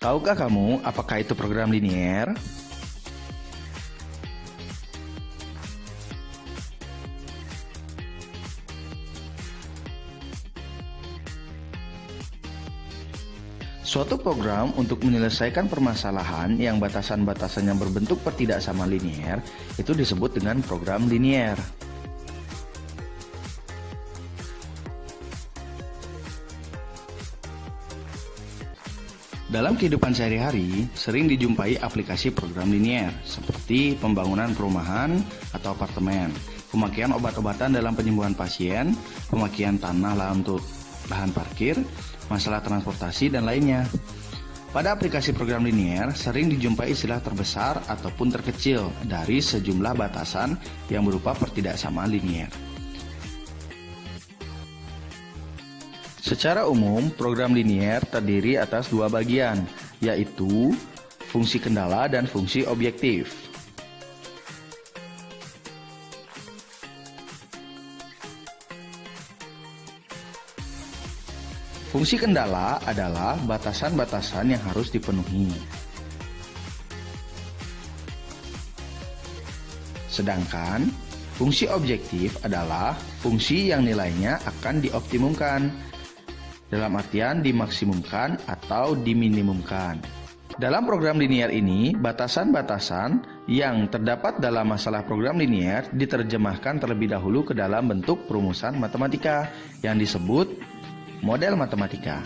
Tahukah kamu apakah itu program linier? Suatu program untuk menyelesaikan permasalahan yang batasan-batasannya berbentuk pertidaksamaan linier itu disebut dengan program linier. Dalam kehidupan sehari-hari, sering dijumpai aplikasi program linier seperti pembangunan perumahan atau apartemen, pemakaian obat-obatan dalam penyembuhan pasien, pemakaian tanah untuk lahan parkir, masalah transportasi, dan lainnya. Pada aplikasi program linier, sering dijumpai istilah terbesar ataupun terkecil dari sejumlah batasan yang berupa pertidaksamaan linier. Secara umum, program linier terdiri atas dua bagian, yaitu fungsi kendala dan fungsi objektif. Fungsi kendala adalah batasan-batasan yang harus dipenuhi. Sedangkan fungsi objektif adalah fungsi yang nilainya akan dioptimumkan, dalam artian dimaksimumkan atau diminimumkan. Dalam program linier ini, batasan-batasan yang terdapat dalam masalah program linier diterjemahkan terlebih dahulu ke dalam bentuk perumusan matematika yang disebut model matematika.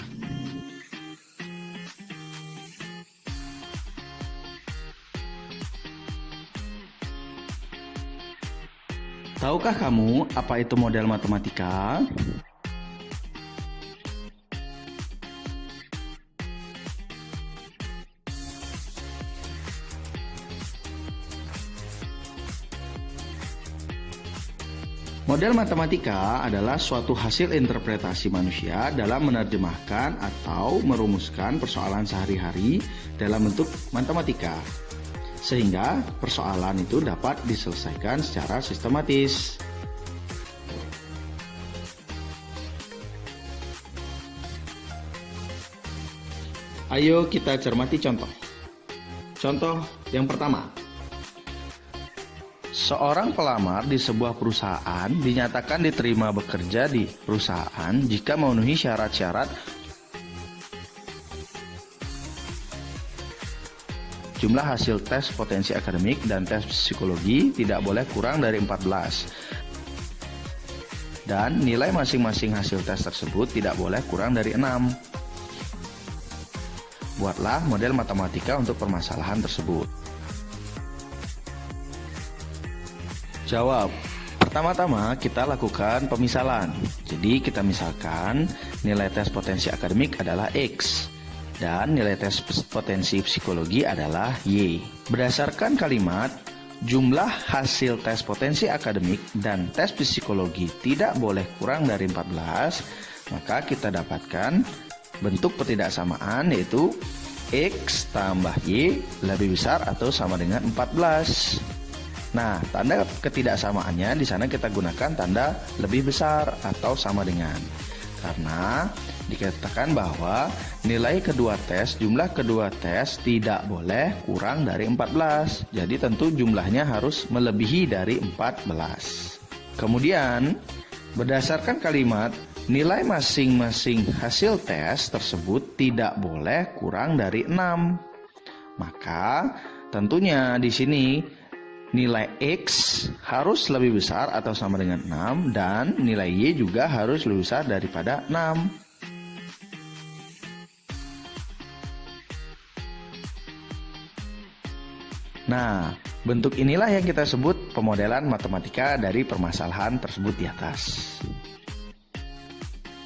Tahukah kamu apa itu model matematika? Model matematika adalah suatu hasil interpretasi manusia dalam menerjemahkan atau merumuskan persoalan sehari-hari dalam bentuk matematika, sehingga persoalan itu dapat diselesaikan secara sistematis. Ayo kita cermati contoh. Contoh yang pertama. Seorang pelamar di sebuah perusahaan dinyatakan diterima bekerja di perusahaan jika memenuhi syarat-syarat. Jumlah hasil tes potensi akademik dan tes psikologi tidak boleh kurang dari 14. Dan nilai masing-masing hasil tes tersebut tidak boleh kurang dari 6. Buatlah model matematika untuk permasalahan tersebut. Jawab. Pertama-tama kita lakukan pemisalan. Jadi kita misalkan nilai tes potensi akademik adalah X dan nilai tes potensi psikologi adalah Y. Berdasarkan kalimat jumlah hasil tes potensi akademik dan tes psikologi tidak boleh kurang dari 14, maka kita dapatkan bentuk pertidaksamaan yaitu X tambah Y lebih besar atau sama dengan 14. Nah, tanda ketidaksamaannya di sana kita gunakan tanda lebih besar atau sama dengan. Karena dikatakan bahwa nilai kedua tes, jumlah kedua tes tidak boleh kurang dari 14. Jadi tentu jumlahnya harus melebihi dari 14. Kemudian, berdasarkan kalimat nilai masing-masing hasil tes tersebut tidak boleh kurang dari 6. Maka tentunya di sini nilai X harus lebih besar atau sama dengan 6 dan nilai Y juga harus lebih besar daripada 6. Nah, bentuk inilah yang kita sebut pemodelan matematika dari permasalahan tersebut di atas.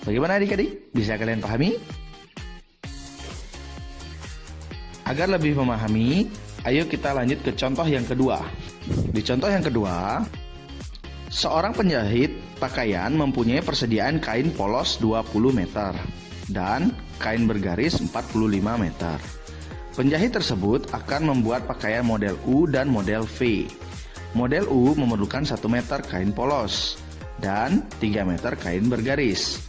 Bagaimana adik-adik? Bisa kalian pahami? Agar lebih memahami, ayo kita lanjut ke contoh yang kedua. Di contoh yang kedua, seorang penjahit pakaian mempunyai persediaan kain polos 20 meter dan kain bergaris 45 meter. Penjahit tersebut akan membuat pakaian model U dan model V. Model U memerlukan 1 meter kain polos dan 3 meter kain bergaris.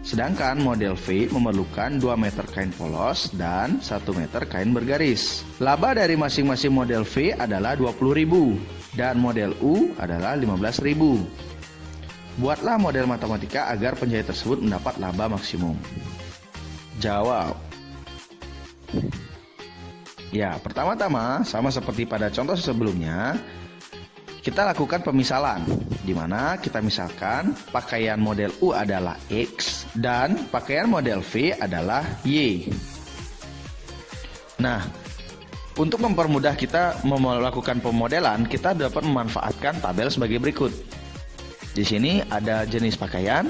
Sedangkan model V memerlukan 2 meter kain polos dan 1 meter kain bergaris. Laba dari masing-masing model V adalah 20.000 dan model U adalah 15.000. Buatlah model matematika agar penjahit tersebut mendapat laba maksimum. Jawab. Ya, pertama-tama sama seperti pada contoh sebelumnya, kita lakukan pemisalan, di mana kita misalkan pakaian model U adalah X dan pakaian model V adalah Y. Nah, untuk mempermudah kita melakukan pemodelan, kita dapat memanfaatkan tabel sebagai berikut. Di sini ada jenis pakaian,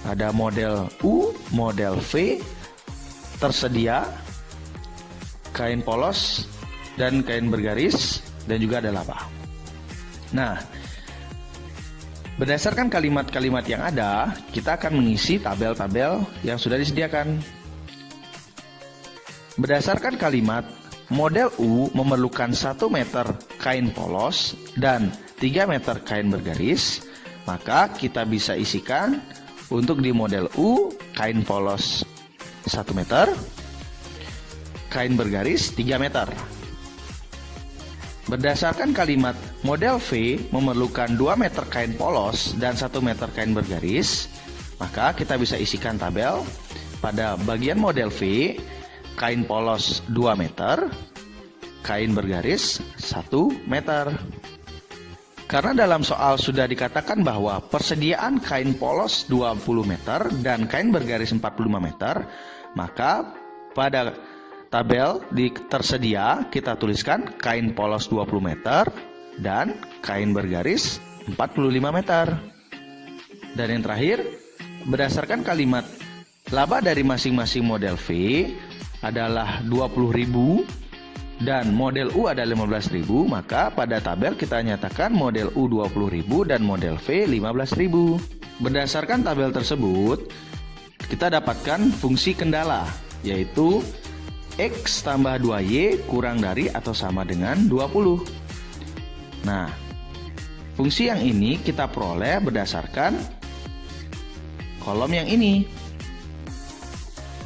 ada model U, model V, tersedia, kain polos, dan kain bergaris, dan juga ada laba. Nah, berdasarkan kalimat-kalimat yang ada, kita akan mengisi tabel-tabel yang sudah disediakan. Berdasarkan kalimat, model U memerlukan 1 meter kain polos dan 3 meter kain bergaris, maka kita bisa isikan untuk di model U, kain polos 1 meter, kain bergaris 3 meter. Berdasarkan kalimat model V memerlukan 2 meter kain polos dan 1 meter kain bergaris, maka kita bisa isikan tabel pada bagian model V, kain polos 2 meter, kain bergaris 1 meter. Karena dalam soal sudah dikatakan bahwa persediaan kain polos 20 meter dan kain bergaris 45 meter, maka pada tabel tersedia kita tuliskan kain polos 20 meter dan kain bergaris 45 meter. Dan yang terakhir, berdasarkan kalimat laba dari masing-masing model V adalah 20.000 dan model U adalah 15.000, maka pada tabel kita nyatakan model U 20.000 dan model V 15.000. Berdasarkan tabel tersebut, kita dapatkan fungsi kendala, yaitu X tambah 2Y kurang dari atau sama dengan 20. Nah, fungsi yang ini kita peroleh berdasarkan kolom yang ini,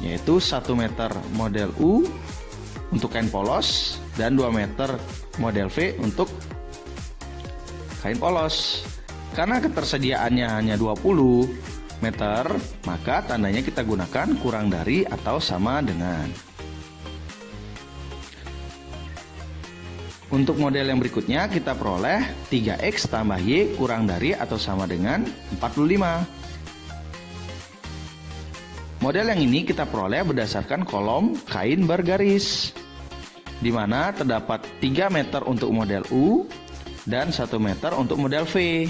yaitu 1 meter model U untuk kain polos dan 2 meter model V untuk kain polos. Karena ketersediaannya hanya 20 meter, maka tandanya kita gunakan kurang dari atau sama dengan. Untuk model yang berikutnya kita peroleh 3X tambah Y kurang dari atau sama dengan 45. Model yang ini kita peroleh berdasarkan kolom kain bergaris, di mana terdapat 3 meter untuk model U dan 1 meter untuk model V.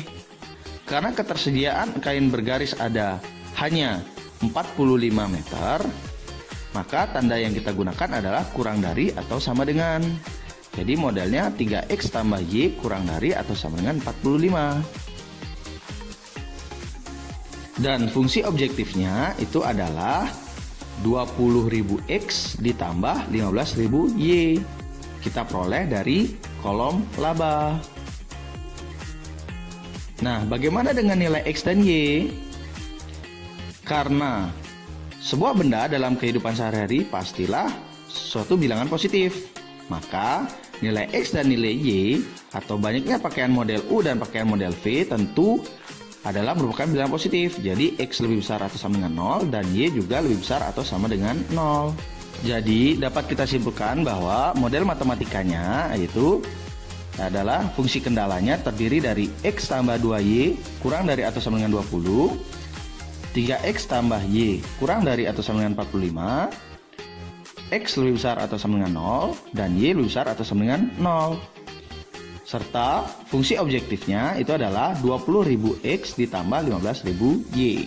Karena ketersediaan kain bergaris ada hanya 45 meter, maka tanda yang kita gunakan adalah kurang dari atau sama dengan. Jadi modelnya 3X tambah Y kurang dari atau sama dengan 45. Dan fungsi objektifnya itu adalah 20.000 X ditambah 15.000 Y. Kita peroleh dari kolom laba. Nah, bagaimana dengan nilai X dan Y? Karena sebuah benda dalam kehidupan sehari-hari pastilah suatu bilangan positif, maka nilai X dan nilai Y atau banyaknya pakaian model U dan pakaian model V tentu adalah merupakan bilangan positif. Jadi X lebih besar atau sama dengan 0 dan Y juga lebih besar atau sama dengan 0. Jadi dapat kita simpulkan bahwa model matematikanya yaitu adalah fungsi kendalanya terdiri dari X tambah 2Y kurang dari atau sama dengan 20, 3X tambah Y kurang dari atau sama dengan 45, X lebih besar atau sama dengan 0 dan Y lebih besar atau sama dengan 0. Serta fungsi objektifnya itu adalah 20.000 X ditambah 15.000 Y.